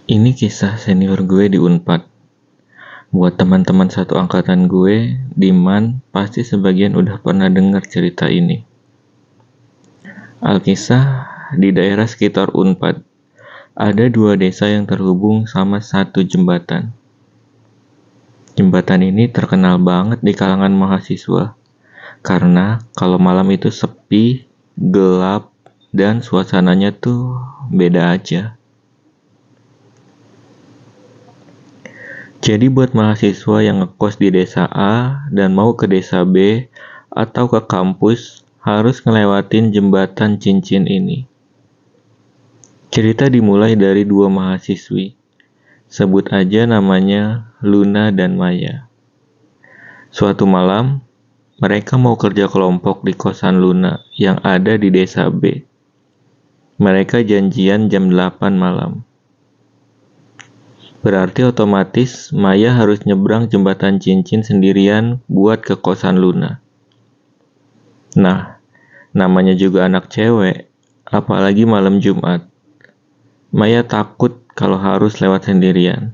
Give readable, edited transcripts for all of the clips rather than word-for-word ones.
Ini kisah senior gue di Unpad. Buat teman-teman satu angkatan gue, di MAN, pasti sebagian udah pernah dengar cerita ini. Alkisah, di daerah sekitar Unpad, ada dua desa yang terhubung sama satu jembatan. Jembatan ini terkenal banget di kalangan mahasiswa, karena kalau malam itu sepi, gelap, dan suasananya tuh beda aja. Jadi buat mahasiswa yang ngekos di desa A dan mau ke desa B atau ke kampus, harus ngelewatin jembatan cincin ini. Cerita dimulai dari dua mahasiswi. Sebut aja namanya Luna dan Maya. Suatu malam, mereka mau kerja kelompok di kosan Luna yang ada di desa B. Mereka janjian jam 8 malam. Berarti otomatis Maya harus nyebrang jembatan cincin sendirian buat ke kosan Luna. Nah, namanya juga anak cewek, apalagi malam Jumat. Maya takut kalau harus lewat sendirian.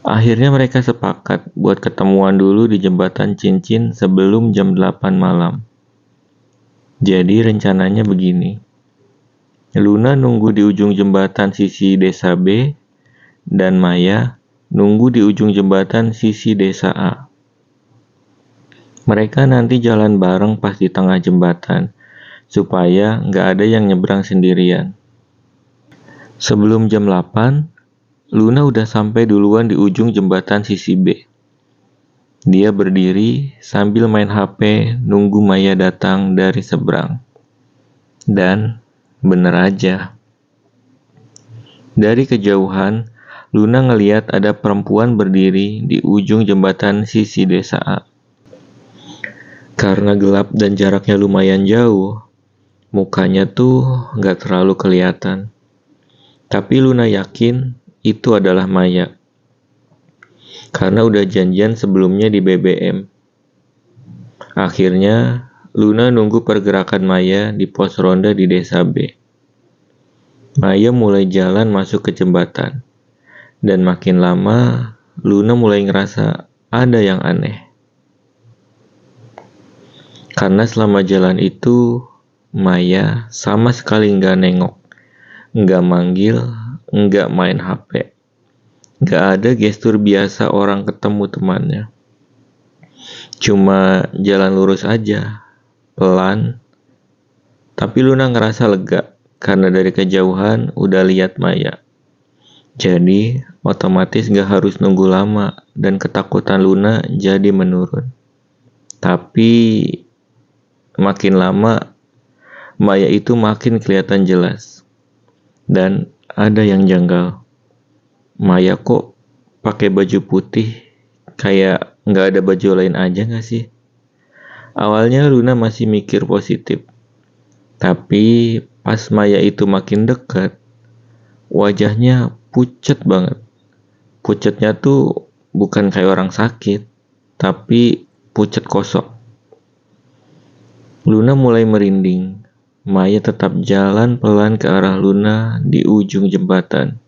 Akhirnya mereka sepakat buat ketemuan dulu di jembatan cincin sebelum jam 8 malam. Jadi rencananya begini. Luna nunggu di ujung jembatan sisi desa B, dan Maya nunggu di ujung jembatan sisi desa A. Mereka nanti jalan bareng pas di tengah jembatan, supaya nggak ada yang nyebrang sendirian. Sebelum jam 8, Luna udah sampai duluan di ujung jembatan sisi B. Dia berdiri sambil main HP nunggu Maya datang dari seberang. Dan bener aja. Dari kejauhan, Luna ngeliat ada perempuan berdiri di ujung jembatan sisi desa A. Karena gelap dan jaraknya lumayan jauh, mukanya tuh gak terlalu kelihatan. Tapi Luna yakin itu adalah Maya. Karena udah janjian sebelumnya di BBM. Akhirnya, Luna nunggu pergerakan Maya di pos ronda di desa B. Maya mulai jalan masuk ke jembatan. Dan makin lama, Luna mulai ngerasa ada yang aneh. Karena selama jalan itu, Maya sama sekali nggak nengok, nggak manggil, nggak main HP. Nggak ada gestur biasa orang ketemu temannya. Cuma jalan lurus aja, pelan. Tapi Luna ngerasa lega, karena dari kejauhan udah lihat Maya. Jadi otomatis gak harus nunggu lama dan ketakutan Luna jadi menurun. Tapi makin lama Maya itu makin kelihatan jelas. Dan ada yang janggal. Maya kok pakai baju putih, kayak gak ada baju lain aja gak sih? Awalnya Luna masih mikir positif. Tapi pas Maya itu makin dekat, wajahnya pucet banget. Pucetnya tuh bukan kayak orang sakit, tapi pucet kosong. Luna mulai merinding. Maya tetap jalan pelan ke arah Luna di ujung jembatan.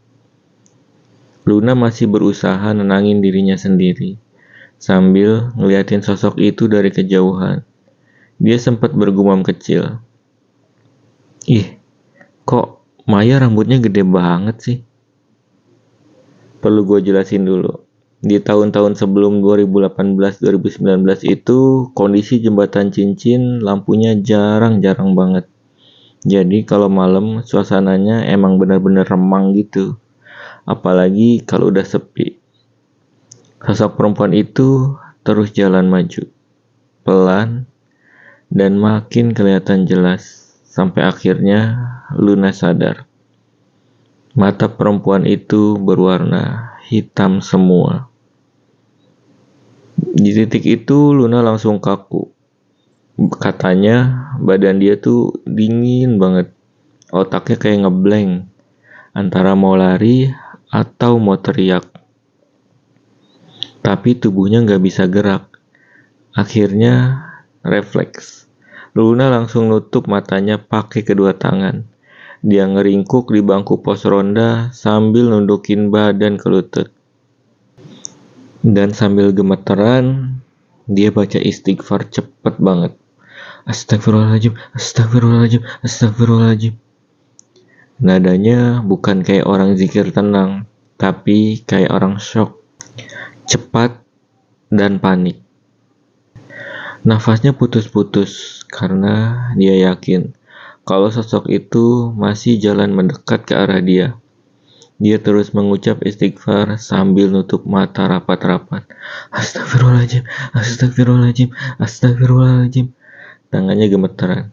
Luna masih berusaha nenangin dirinya sendiri, sambil ngeliatin sosok itu dari kejauhan. Dia sempat bergumam kecil. Ih, kok Maya rambutnya gede banget sih? Perlu gue jelasin dulu. Di tahun-tahun sebelum 2018-2019 itu, kondisi jembatan cincin lampunya jarang-jarang banget. Jadi kalau malam suasananya emang benar-benar remang gitu. Apalagi kalau udah sepi. Sosok perempuan itu terus jalan maju. Pelan dan makin kelihatan jelas. Sampai akhirnya Luna sadar. Mata perempuan itu berwarna hitam semua. Di titik itu Luna langsung kaku. Katanya badan dia tuh dingin banget. Otaknya kayak ngeblank. Antara mau lari atau mau teriak. Tapi tubuhnya gak bisa gerak. Akhirnya refleks. Luna langsung nutup matanya pakai kedua tangan Dia ngeringkuk di bangku pos ronda sambil nundukin badan ke lutut. Dan sambil gemeteran, dia baca istighfar cepet banget. Astagfirullahaladzim, astagfirullahaladzim, astagfirullahaladzim. Nadanya bukan kayak orang zikir tenang, tapi kayak orang shock, cepat, dan panik. Nafasnya putus-putus karena dia yakin kalau sosok itu masih jalan mendekat ke arah dia. Dia terus mengucap istighfar sambil nutup mata rapat-rapat. Astagfirullahaladzim, astagfirullahaladzim, astagfirullahaladzim. Tangannya gemeteran.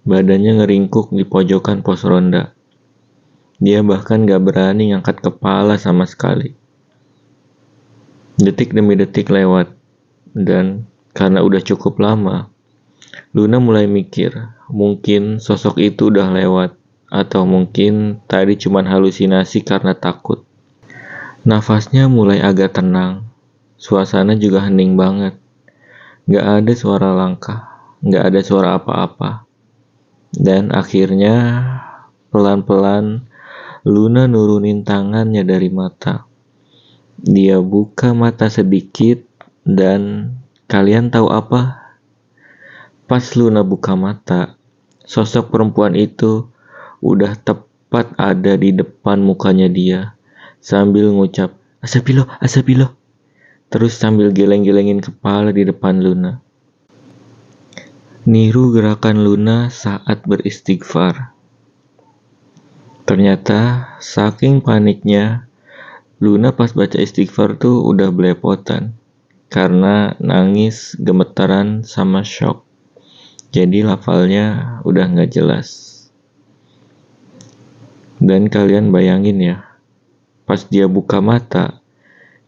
Badannya ngeringkuk di pojokan pos ronda. Dia bahkan gak berani ngangkat kepala sama sekali. Detik demi detik lewat. Dan karena udah cukup lama, Luna mulai mikir, mungkin sosok itu udah lewat. Atau mungkin tadi cuma halusinasi karena takut. Nafasnya mulai agak tenang. Suasana juga hening banget. Gak ada suara langkah. Gak ada suara apa-apa. Dan akhirnya pelan-pelan Luna nurunin tangannya dari mata. Dia buka mata sedikit dan kalian tahu apa? Pas Luna buka mata, sosok perempuan itu udah tepat ada di depan mukanya dia sambil ngucap asapilo, asapilo. Terus sambil geleng-gelengin kepala di depan Luna. Niru gerakan Luna saat beristighfar. Ternyata saking paniknya, Luna pas baca istighfar tuh udah belepotan karena nangis, gemetaran, sama shock. Jadi lafalnya udah gak jelas. Dan kalian bayangin ya, pas dia buka mata,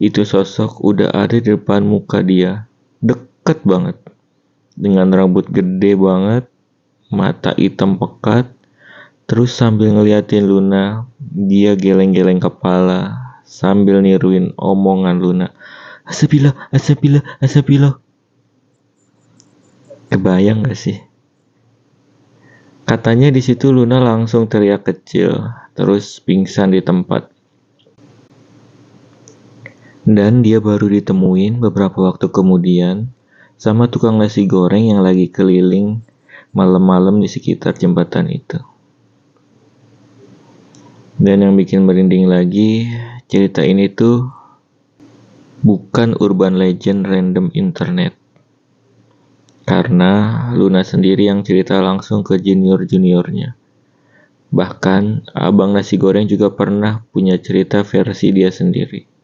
itu sosok udah ada di depan muka dia, deket banget, dengan rambut gede banget, mata hitam pekat. Terus sambil ngeliatin Luna, dia geleng-geleng kepala sambil niruin omongan Luna. Asapilo, asapilo, asapilo. Kebayang gak sih? Katanya di situ Luna langsung teriak kecil, terus pingsan di tempat. Dan dia baru ditemuin beberapa waktu kemudian sama tukang nasi goreng yang lagi keliling malam-malam di sekitar jembatan itu. Dan yang bikin merinding lagi, cerita ini tuh bukan urban legend random internet. Karena Luna sendiri yang cerita langsung ke junior-juniornya. Bahkan abang nasi goreng juga pernah punya cerita versi dia sendiri.